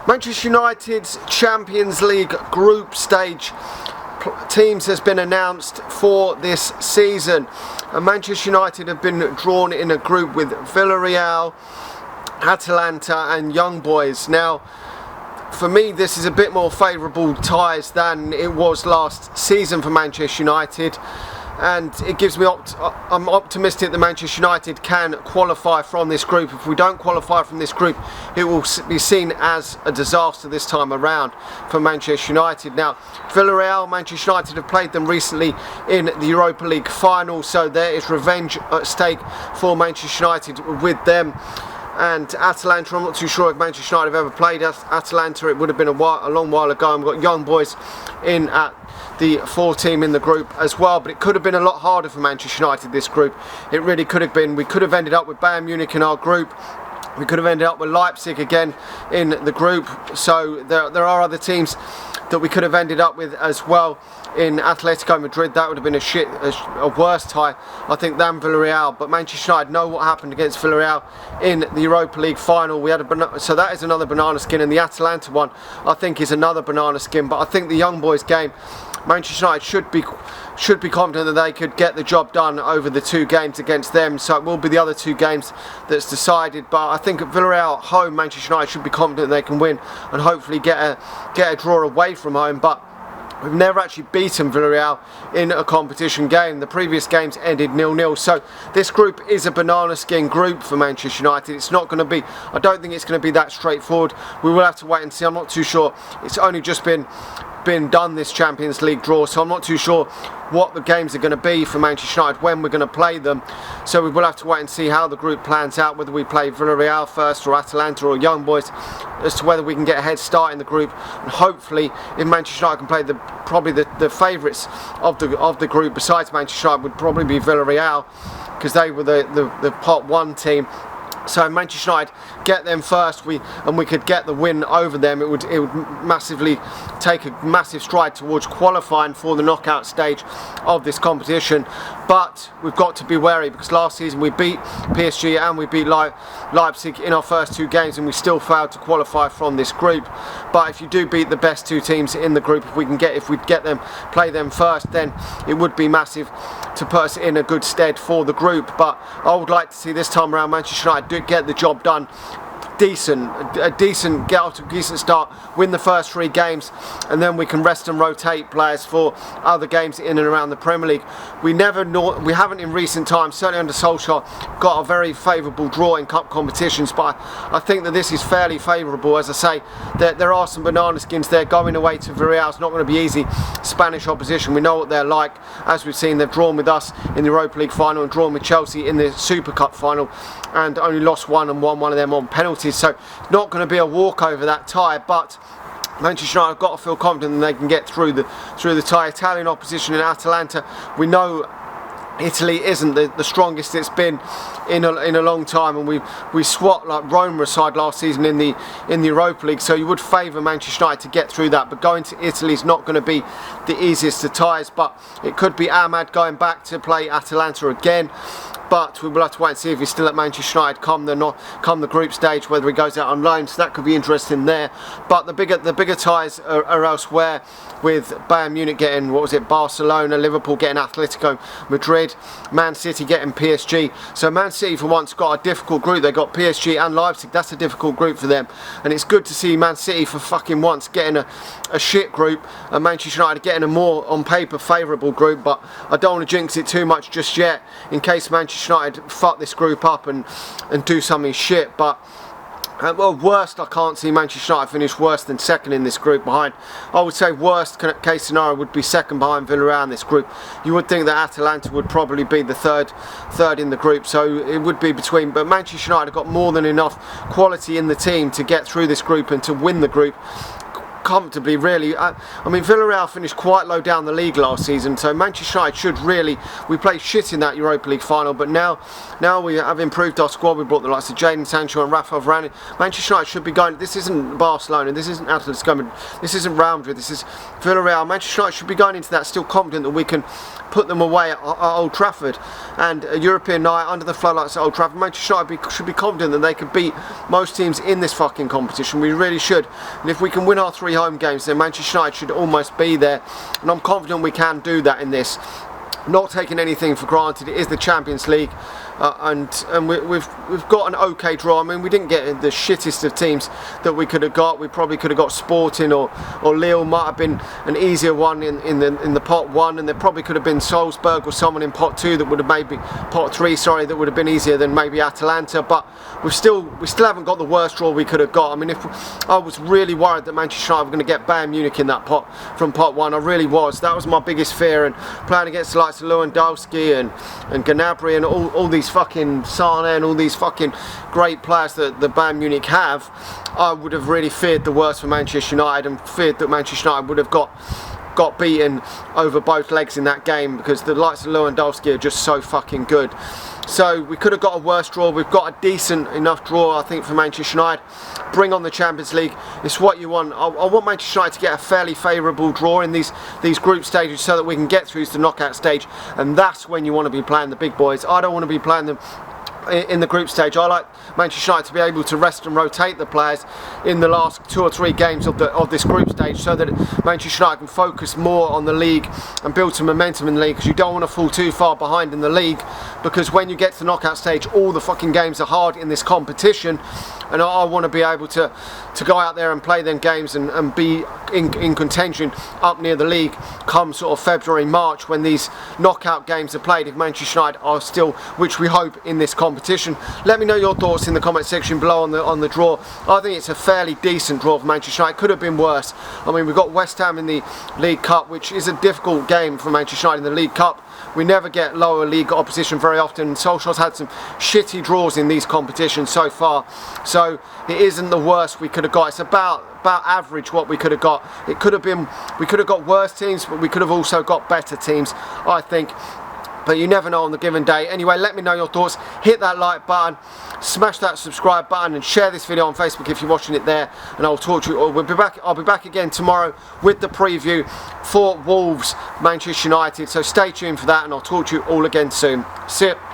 Manchester United's Champions League group stage teams has been announced for this season, and Manchester United have been drawn in a group with Villarreal, Atalanta and Young Boys. Now, for me, this is a bit more favourable ties than it was last season for Manchester United, and it gives me I'm optimistic that Manchester United can qualify from this group. If we don't qualify from this group, it will be seen as a disaster this time around for Manchester United. Now, Villarreal, Manchester United have played them recently in the Europa League final, so there is revenge at stake for Manchester United with them. And Atalanta, I'm not too sure if Manchester United have ever played Atalanta. It would have been a long while ago, and we've got Young Boys in at the 4 team in the group as well, but it could have been a lot harder for Manchester United, this group. It really could have been. We could have ended up with Bayern Munich in our group. We could have ended up with Leipzig again in the group. So there are other teams that we could have ended up with as well. In Atletico Madrid, that would have been a worse tie, I think, than Villarreal. But Manchester United know what happened against Villarreal in the Europa League final. So that is another banana skin, and the Atalanta one, I think, is another banana skin. But I think the Young Boys game, Manchester United should be confident that they could get the job done over the 2 games against them. So it will be the other 2 games that's decided. But I think at Villarreal at home, Manchester United should be confident they can win and hopefully get a draw away from home. But we've never actually beaten Villarreal in a competition game. The previous games ended 0-0. So this group is a banana skin group for Manchester United. It's not going to be, I don't think it's going to be that straightforward. We will have to wait and see. I'm not too sure. It's only just been done, this Champions League draw, so I'm not too sure what the games are going to be for Manchester United, when we're going to play them. So we will have to wait and see how the group plans out, whether we play Villarreal first or Atalanta or Young Boys, as to whether we can get a head start in the group. And hopefully, if Manchester United can play probably the favourites of the group besides Manchester United would probably be Villarreal, because they were the pot 1 team. So Manchester United get them first, we could get the win over them. It would massively take a massive stride towards qualifying for the knockout stage of this competition. But we've got to be wary, because last season we beat PSG and we beat Leipzig in our first 2 games, and we still failed to qualify from this group. But if you do beat the best 2 teams in the group, if we get them, play them first, then it would be massive to put us in a good stead for the group. But I would like to see this time around Manchester United get the job done. Get out to a decent start, win the first 3 games, and then we can rest and rotate players for other games in and around the Premier League. We haven't in recent times, certainly under Solskjaer, got a very favourable draw in cup competitions, but I think that this is fairly favourable. As I say, there are some banana skins there. Going away to Villarreal is not going to be easy. Spanish opposition, we know what they're like. As we've seen, they've drawn with us in the Europa League final and drawn with Chelsea in the Super Cup final, and only lost 1 and won 1 of them on penalties. So it's not going to be a walkover, that tie, but Manchester United have got to feel confident that they can get through the tie. Italian opposition in Atalanta, we know Italy isn't the strongest it's been in a long time, and we swat like Roma aside last season in the Europa League, so you would favour Manchester United to get through that. But going to Italy is not going to be the easiest of ties, but it could be Ahmad going back to play Atalanta again. But we will have to wait and see if he's still at Manchester United come the group stage, whether he goes out on loan. So that could be interesting there. But the bigger ties are elsewhere, with Bayern Munich getting, Barcelona, Liverpool getting Atletico Madrid, Man City getting PSG. So Man City for once got a difficult group. They got PSG and Leipzig. That's a difficult group for them, and it's good to see Man City for fucking once getting a shit group, and Manchester United getting a more on paper favourable group. But I don't want to jinx it too much just yet, in case Manchester United fuck this group up and do something shit. But well, worst, I can't see Manchester United finish worse than second in this group behind. I would say worst case scenario would be second behind Villarreal in this group. You would think that Atalanta would probably be the third in the group, so it would be between. But Manchester United have got more than enough quality in the team to get through this group and to win the group comfortably, really. I mean, Villarreal finished quite low down the league last season, so Manchester United should really. We played shit in that Europa League final, but now we have improved our squad. We brought the likes of Jadon Sancho and Rafa Varane. Manchester United should be going. This isn't Barcelona. This isn't Atletico Madrid. This isn't Real Madrid. This is Villarreal. Manchester United should be going into that still confident that we can put them away at Old Trafford, and a European night under the floodlights at Old Trafford. Manchester United should be confident that they could beat most teams in this fucking competition. We really should, and if we can win our 3 home games, then Manchester United should almost be there, and I'm confident we can do that in this. Not taking anything for granted. It is the Champions League, and we've got an okay draw. I mean, we didn't get the shittest of teams that we could have got. We probably could have got Sporting or Lille. Might have been an easier one in the pot 1, and there probably could have been Salzburg or someone in pot 2 that would have maybe pot 3. Sorry, that would have been easier than maybe Atalanta. But we still haven't got the worst draw we could have got. I mean, I was really worried that Manchester United were going to get Bayern Munich in that pot from pot 1. I really was. That was my biggest fear. And playing against the likes of Lewandowski and Gnabry and all these fucking Sane and all these fucking great players that the Bayern Munich have, I would have really feared the worst for Manchester United, and feared that Manchester United would have got beaten over both legs in that game, because the likes of Lewandowski are just so fucking good. So we could have got a worse draw. We've got a decent enough draw, I think, for Manchester United. Bring on the Champions League. It's what you want. I want Manchester United to get a fairly favourable draw in these group stages, so that we can get through to the knockout stage, and that's when you want to be playing the big boys. I don't want to be playing them in the group stage. I like Manchester United to be able to rest and rotate the players in the last 2 or 3 games of this group stage, so that Manchester United can focus more on the league and build some momentum in the league, because you don't want to fall too far behind in the league, because when you get to the knockout stage, all the fucking games are hard in this competition, and I want to be able to go out there and play them games and be in contention up near the league come sort of February, March, when these knockout games are played, if Manchester United are still, which we hope, in this competition. Let me know your thoughts in the comment section below on the draw. I think it's a fairly decent draw for Manchester United. Could have been worse. I mean, we've got West Ham in the League Cup, which is a difficult game for Manchester United in the League Cup. We never get lower league opposition very often. Solskjaer's had some shitty draws in these competitions so far, so it isn't the worst we could have got. It's about average what we could have got. We could have got worse teams, but we could have also got better teams, I think. But you never know on the given day. Anyway, let me know your thoughts. Hit that like button, smash that subscribe button, and share this video on Facebook if you're watching it there. And I'll talk to you. I'll be back again tomorrow with the preview for Wolves Manchester United. So stay tuned for that, and I'll talk to you all again soon. See ya.